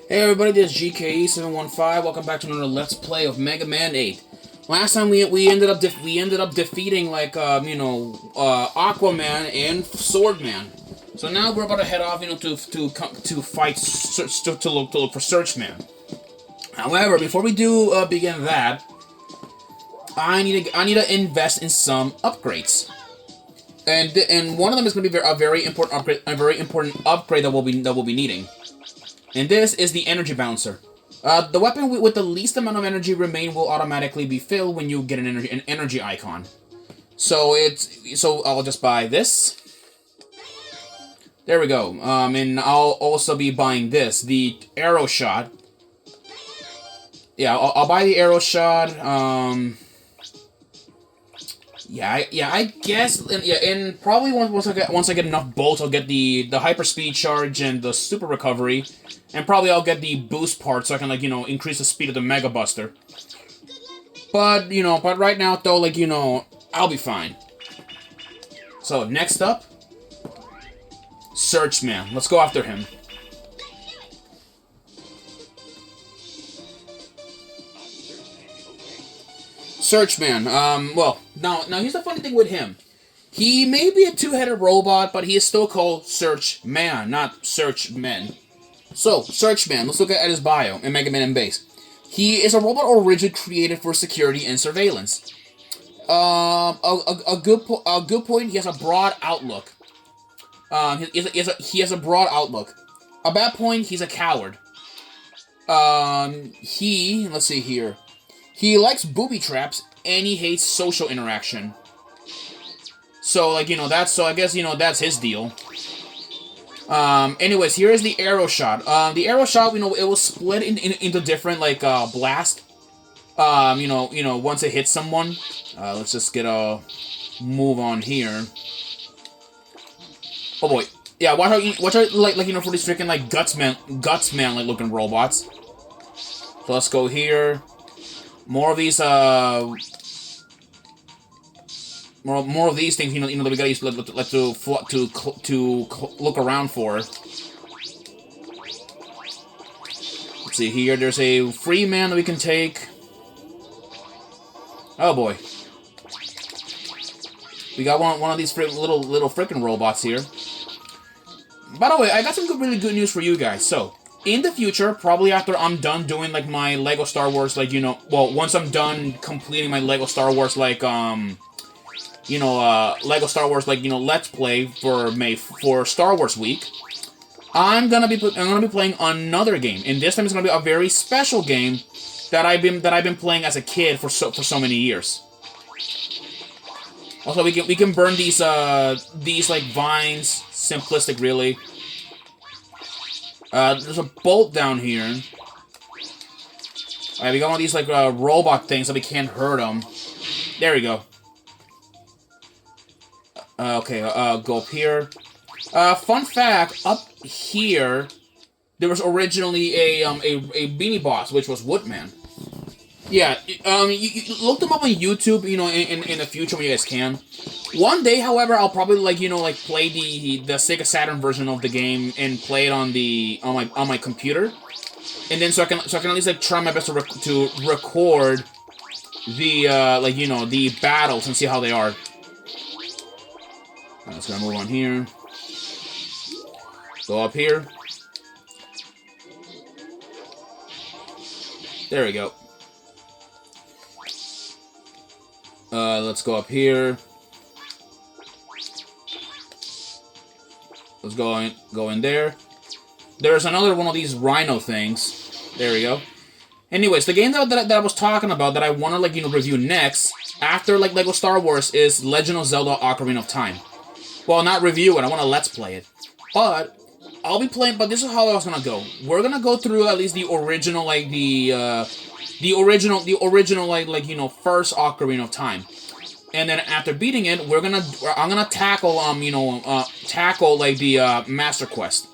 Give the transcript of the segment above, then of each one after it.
Hey everybody, this is GKE715. Welcome back to another Let's Play of Mega Man 8. Last time we ended up defeating Aquaman and Swordman. So now we're about to head off, to fight to look for Searchman. However, before we do begin that, I need to invest in some upgrades. And one of them is going to be a very important upgrade that we'll be needing. And this is the energy bouncer. The weapon with the least amount of energy remain will automatically be filled when you get an energy icon. So I'll just buy this. There we go. And I'll also be buying this, the arrow shot. Yeah, I'll buy the arrow shot. I guess, and probably once I get enough bolts, I'll get the hyper speed charge and the super recovery, and probably I'll get the boost part so I can increase the speed of the Mega Buster. But right now though, I'll be fine. So next up, Searchman. Let's go after him. Searchman. Well, now here's the funny thing with him. He may be a two-headed robot, but he is still called Searchman, not Searchman. So, Searchman, let's look at his bio in Mega Man and Base. He is a robot originally created for security and surveillance. A good point. He has a broad outlook. He has a broad outlook. A bad point. He's a coward. Let's see here. He likes booby traps, and he hates social interaction. So, I guess, that's his deal. Anyways, here is the arrow shot. The arrow shot, it will split into different, blast. Once it hits someone. Let's just get a move on here. Oh boy. Yeah, watch out, for these freaking, gutsman looking robots. So let's go here. More of these, more of these things, that we gotta use to look around for. Let's see here. There's a free man that we can take. Oh boy, we got one of these little freaking robots here. By the way, I got some really good news for you guys. So, in the future, probably after I'm done doing, my Lego Star Wars, once I'm done completing my Lego Star Wars, Lego Star Wars, Let's Play for Star Wars Week, I'm gonna be playing another game, and this time it's gonna be a very special game that I've been playing as a kid for so many years. Also, we can burn these vines, simplistic really. There's a bolt down here. Alright, we got one of these, robot things so we can't hurt them. There we go. Okay, go up here. Fun fact, up here, there was originally a Beanie Boss, which was Woodman. Yeah, you look them up on YouTube, in the future when you guys can. One day, however, I'll probably play the Sega Saturn version of the game and play it on my computer, and then so I can at least try my best to record the the battles and see how they are. Let's go move on here. Go up here. There we go. Let's go up here. Let's go in there. There's another one of these rhino things. There we go. Anyways, the game that I was talking about that I want to review next after Lego Star Wars is Legend of Zelda: Ocarina of Time. Well, not review it. I want to let's play it. But I'll be playing. But this is how I was gonna go. We're gonna go through at least the original first Ocarina of Time. And then after beating it, I'm gonna tackle the Master Quest.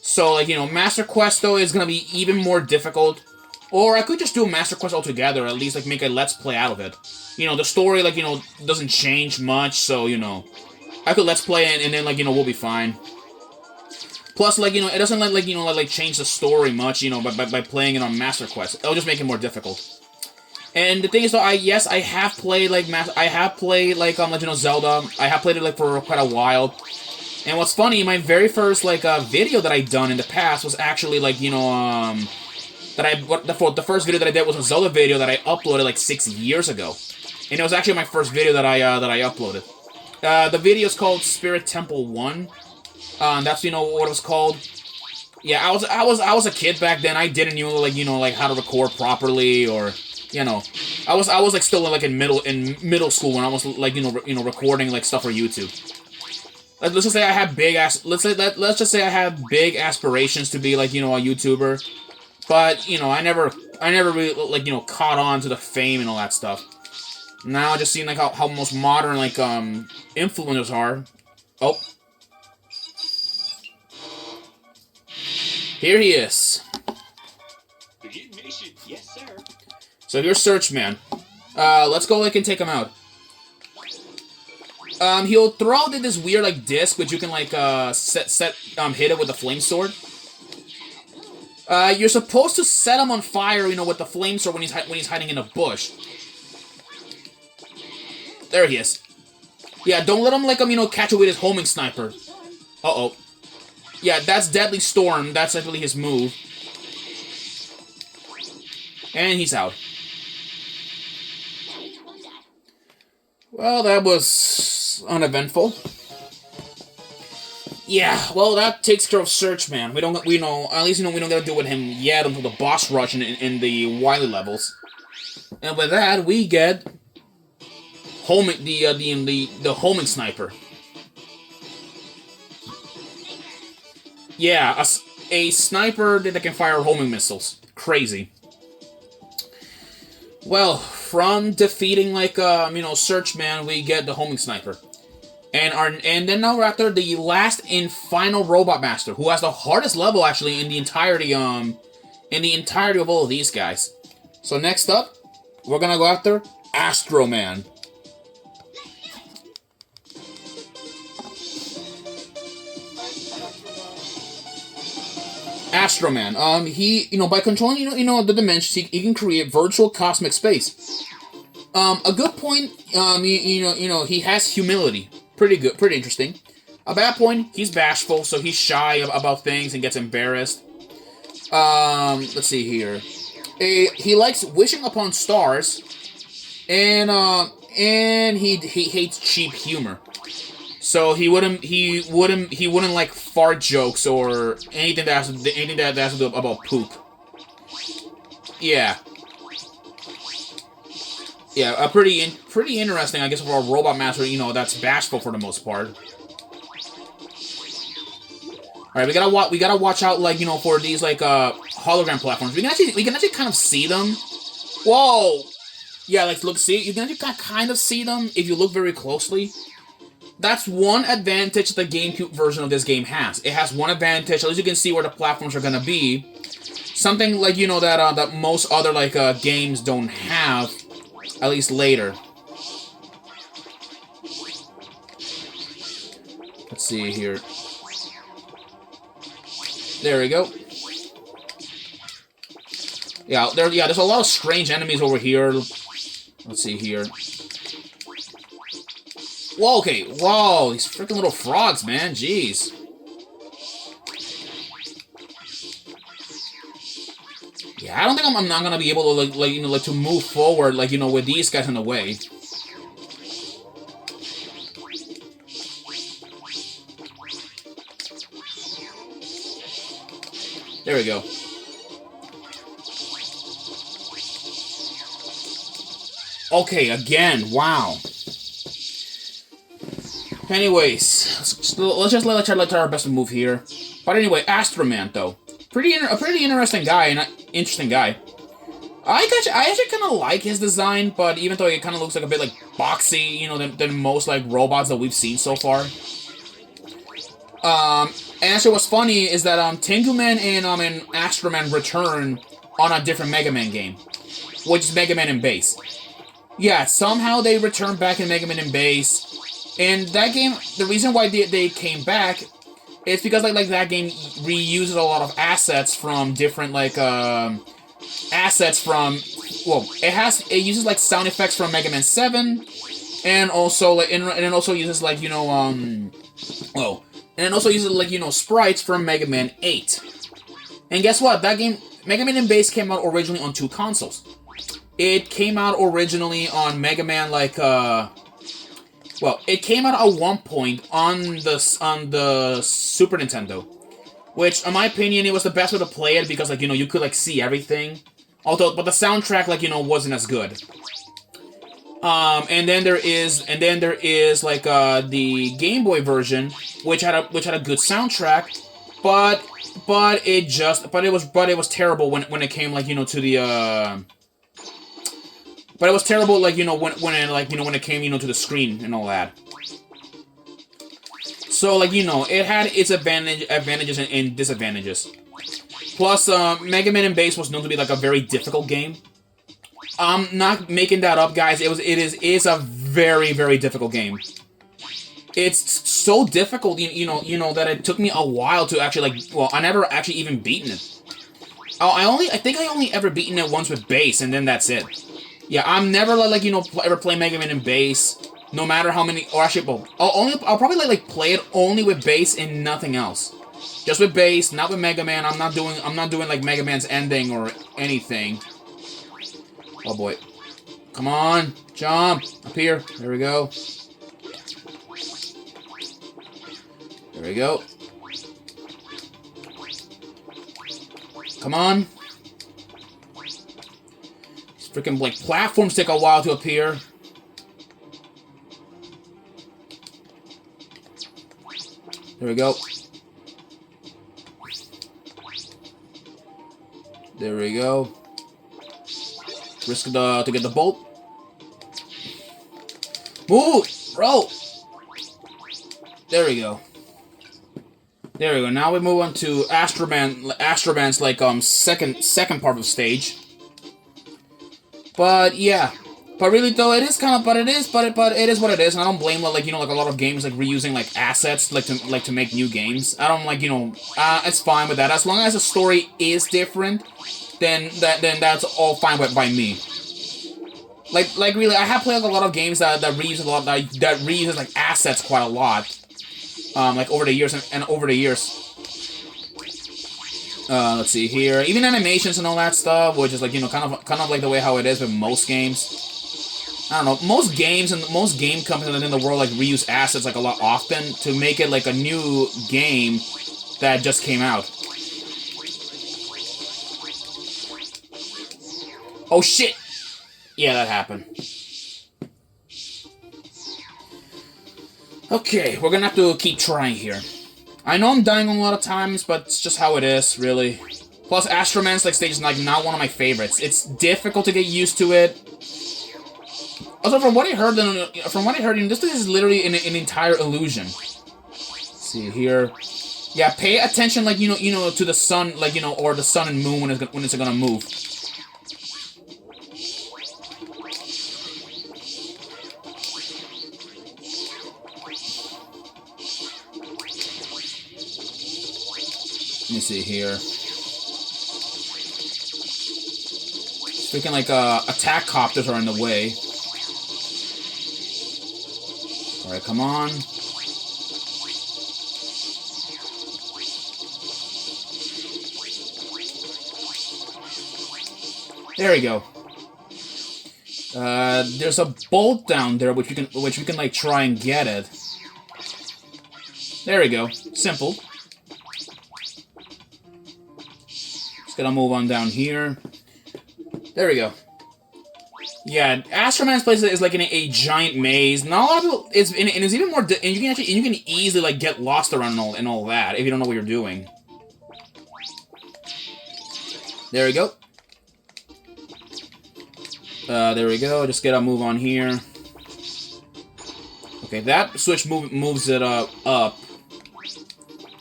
So Master Quest though is gonna be even more difficult. Or I could just do a Master Quest altogether, at least make a let's play out of it. The story doesn't change much, so I could let's play it and then we'll be fine. Plus, like, it doesn't like change the story much, by playing it on Master Quest. It'll just make it more difficult. And the thing is, though, I have played like Legend of Zelda. I have played it like for quite a while. And what's funny, my very first like video that I done in the past was actually like the first video that I did was a Zelda video that I uploaded like 6 years ago, and it was actually my first video that I uploaded. The video is called Spirit Temple 1. That's what it was called. Yeah, I was a kid back then. I didn't know like how to record properly, or I was like still like in middle school when I was like recording like stuff for YouTube. Let's just say I have let's just say I have big aspirations to be like a YouTuber, but I never really like caught on to the fame and all that stuff. Now just seeing like how most modern like influencers are. Oh. Here he is. Yes, sir. So here's Search Man. Let's go like and take him out. He'll throw out this weird like disc, which you can like hit it with the flame sword. You're supposed to set him on fire, with the flame sword when he's hiding in a bush. There he is. Yeah, don't let him like catch you with his homing sniper. Uh-oh. Yeah, that's Deadly Storm. That's actually his move. And he's out. Well, that was uneventful. Yeah, well, that takes care of Search Man. At least we don't gotta deal with him yet until the boss rush in the Wily levels. And with that, we get the homing sniper. Yeah, a sniper that can fire homing missiles. Crazy. Well, from defeating like Search Man, we get the homing sniper, and then now we're after the last and final Robot Master, who has the hardest level actually in the entirety of all of these guys. So next up, we're gonna go after Astro Man. Astro Man. He, by controlling, the dimensions, he can create virtual cosmic space. A good point, he has humility. Pretty good, pretty interesting. A bad point, he's bashful, so he's shy about things and gets embarrassed. Let's see here. He likes wishing upon stars, and he hates cheap humor. So he wouldn't like fart jokes or anything that has to do about poop. Yeah. Yeah, a pretty interesting, I guess, for a Robot Master, that's bashful for the most part. Alright, we gotta watch out, like, for these, like, hologram platforms. We can actually kind of see them. Whoa! Yeah, like, look, see? You can actually kind of see them if you look very closely. That's one advantage the GameCube version of this game has. It has one advantage, at least you can see where the platforms are gonna be. Something, like, that most other, like, games don't have, at least later. Let's see here. There we go. Yeah, there's a lot of strange enemies over here. Let's see here. Whoa, okay. Whoa, these freaking little frogs, man. Jeez. Yeah, I don't think I'm not gonna be able to like to move forward with these guys in the way. There we go. Okay, again. Wow. Anyways, let's just try our best to move here. But anyway, Astro Man, though. A pretty interesting guy, and interesting guy. I actually kind of like his design, but even though it kind of looks like a bit like boxy, than most like robots that we've seen so far. And actually, what's funny is that Tengu Man and Astro Man return on a different Mega Man game, which is Mega Man in Base. Yeah, somehow they returned back in Mega Man in Base. And that game, the reason why they came back It's because like that game reuses a lot of assets from different like assets from, well, it uses like sound effects from Mega Man 7, and also like and it also uses like well, and it also uses like sprites from Mega Man 8. And guess what? That game, Mega Man in Base, came out originally on 2 consoles. It came out originally on Mega Man well, it came out at one point on the Super Nintendo, which, in my opinion, it was the best way to play it because, like, you could, like, see everything. Although, but the soundtrack, like, wasn't as good. And then there is like the Game Boy version, which had a good soundtrack, but it was terrible when it came like to the but it was terrible like when it came to the screen and all that. So like it had its advantages and disadvantages. Plus, Mega Man in Base was known to be like a very difficult game. I'm not making that up, guys. It's a very, very difficult game. It's so difficult, that it took me a while to actually I never actually even beaten it. I think I only ever beaten it once with Base, and then that's it. Yeah, I'm never ever play Mega Man in Base, no matter how many. Or actually, well, I'll probably play it only with Base and nothing else. Just with Base, not with Mega Man. I'm not doing like Mega Man's ending or anything. Oh boy. Come on. Jump. Up here. There we go. There we go. Come on. These freaking platforms take a while to appear. There we go. There we go. Risk to get the bolt. Move! Bro! There we go. There we go. Now we move on to Astroman's second part of the stage. But yeah. But really though, it is what it is, and I don't blame a lot of games reusing assets to make new games. I don't it's fine with that. As long as the story is different, then that's all fine by me. Really, I have played a lot of games that reuse that reuses assets quite a lot. Over the years and over the years. Let's see here. Even animations and all that stuff, which is kind of like the way how it is with most games. I don't know. Most games and most game companies in the world reuse assets a lot often to make it a new game that just came out. Oh shit! Yeah, that happened. Okay, we're gonna have to keep trying here. I know I'm dying a lot of times, but it's just how it is, really. Plus, Astroman's stage is not one of my favorites. It's difficult to get used to it. Also, from what I heard, this is literally an entire illusion. Let's see here. Yeah, pay attention, to the sun, or the sun and moon when it's gonna move. Let me see here. Freaking attack copters are in the way. Alright, come on. There we go. There's a bolt down there which we can try and get it. There we go. Simple. Just gotta move on down here. There we go. Yeah, Astroman's place is in a giant maze. Not a lot of people. It's even more. And you can easily get lost around and all that if you don't know what you're doing. There we go. There we go. Just gotta move on here. Okay, that switch moves it up.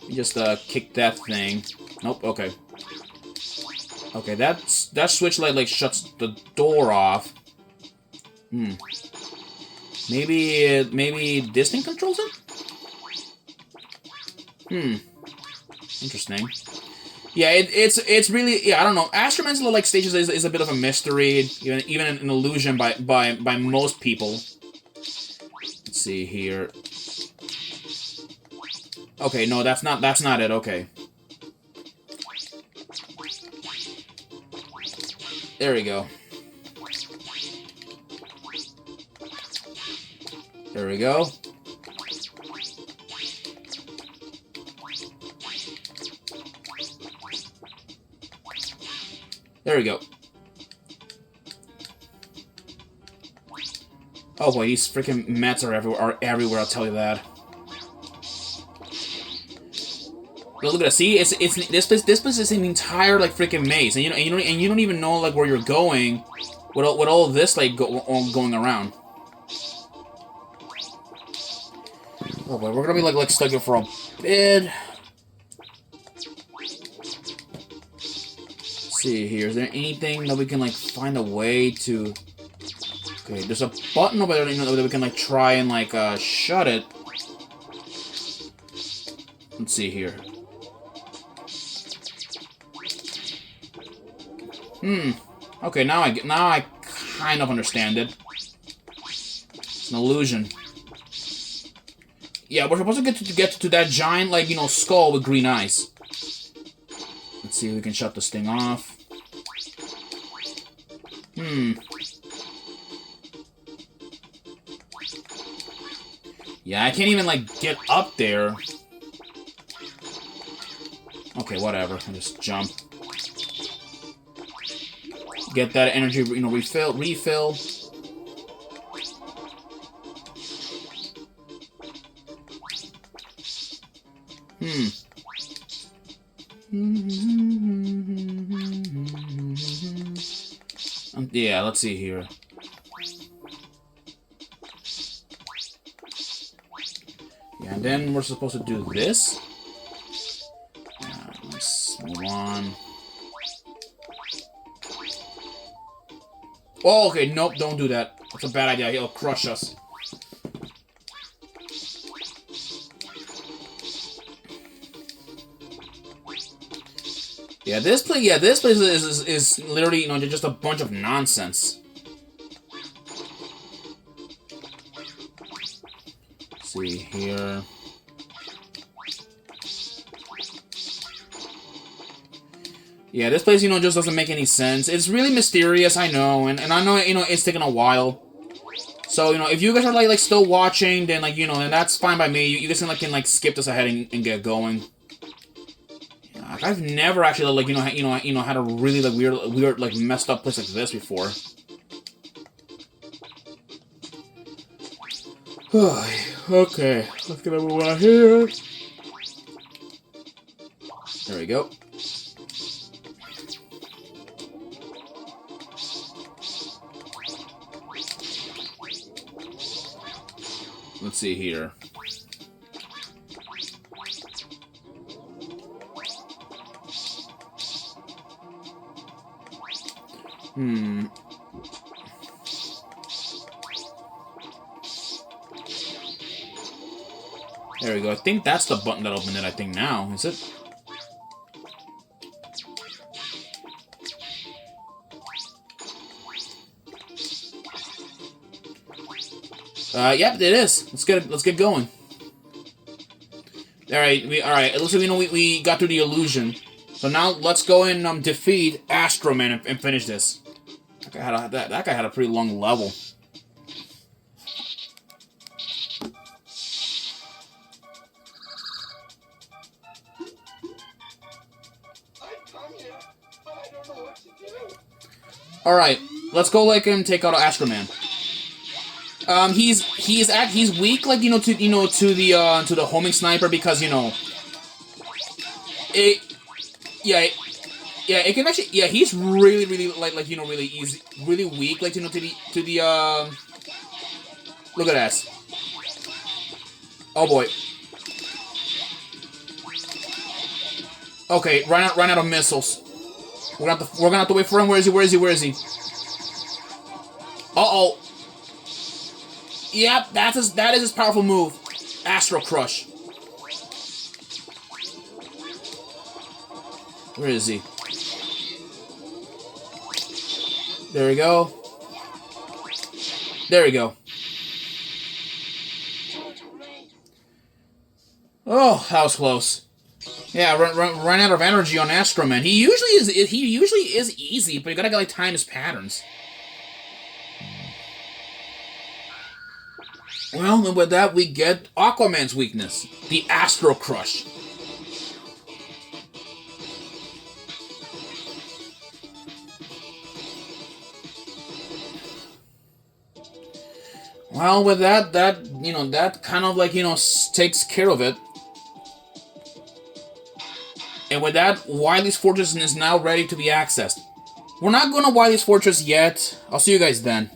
You just kick that thing. Nope. Okay. Okay, that switch light shuts the door off. Maybe this thing controls it? Interesting. Yeah, it's really, yeah, I don't know. Astroman's like stages is a bit of a mystery, even an illusion by most people. Let's see here. Okay, no, that's not it. Okay. There we go. There we go. There we go. Oh boy, these freaking mats are everywhere, I'll tell you that. But look at that. See, it's this place is an entire like freaking maze, and you don't even know like where you're going with all of this like going around. Oh boy, we're gonna be like stuck here for a bit. Let's see here. Is there anything that we can like find a way to? Okay, there's a button over there that we can like try and like shut it. Let's see here. Okay, now I kind of understand it. It's an illusion. Yeah, we're supposed to get to that giant, like, skull with green eyes. Let's see if we can shut this thing off. Yeah, I can't even, like, get up there. Okay, whatever. I just jump. Get that energy, refill. Yeah, let's see here. Yeah, and then we're supposed to do this. Let's move on. Oh, okay, nope, don't do that. That's a bad idea. He'll crush us. Yeah, this place is literally, just a bunch of nonsense. Let's see here. Yeah, this place, just doesn't make any sense. It's really mysterious, I know, and I know, it's taken a while. So, if you guys are, like still watching, then, like, then that's fine by me. You guys can skip this ahead and get going. Yeah, I've never actually, like, had a really, like, weird, like, messed up place like this before. Okay, let's get everyone out here. There we go. Let's see here. There we go. I think that's the button that opened it, I think now. Is it? Yep, it is. Let's get going. Alright, it looks like we got through the illusion. So now let's go and defeat Astro Man and finish this. That guy had a pretty long level. Alright, let's go and take out Astro Man. He's weak, like, to the homing sniper because, it can actually, he's really really easy, really weak, like, to the look at that. Oh boy. Okay, run out of missiles. We're gonna have to wait for him. Where is he? Uh-oh. Yep, that is his powerful move. Astro Crush. Where is he? There we go. There we go. Oh, that was close. Yeah, run out of energy on Astro Man. He usually is easy, but you gotta like time his patterns. Well, and with that we get Aquaman's weakness, the Astro Crush. Well, with that that kind of like takes care of it. And with that, Wily's Fortress is now ready to be accessed. We're not going to Wily's Fortress yet. I'll see you guys then.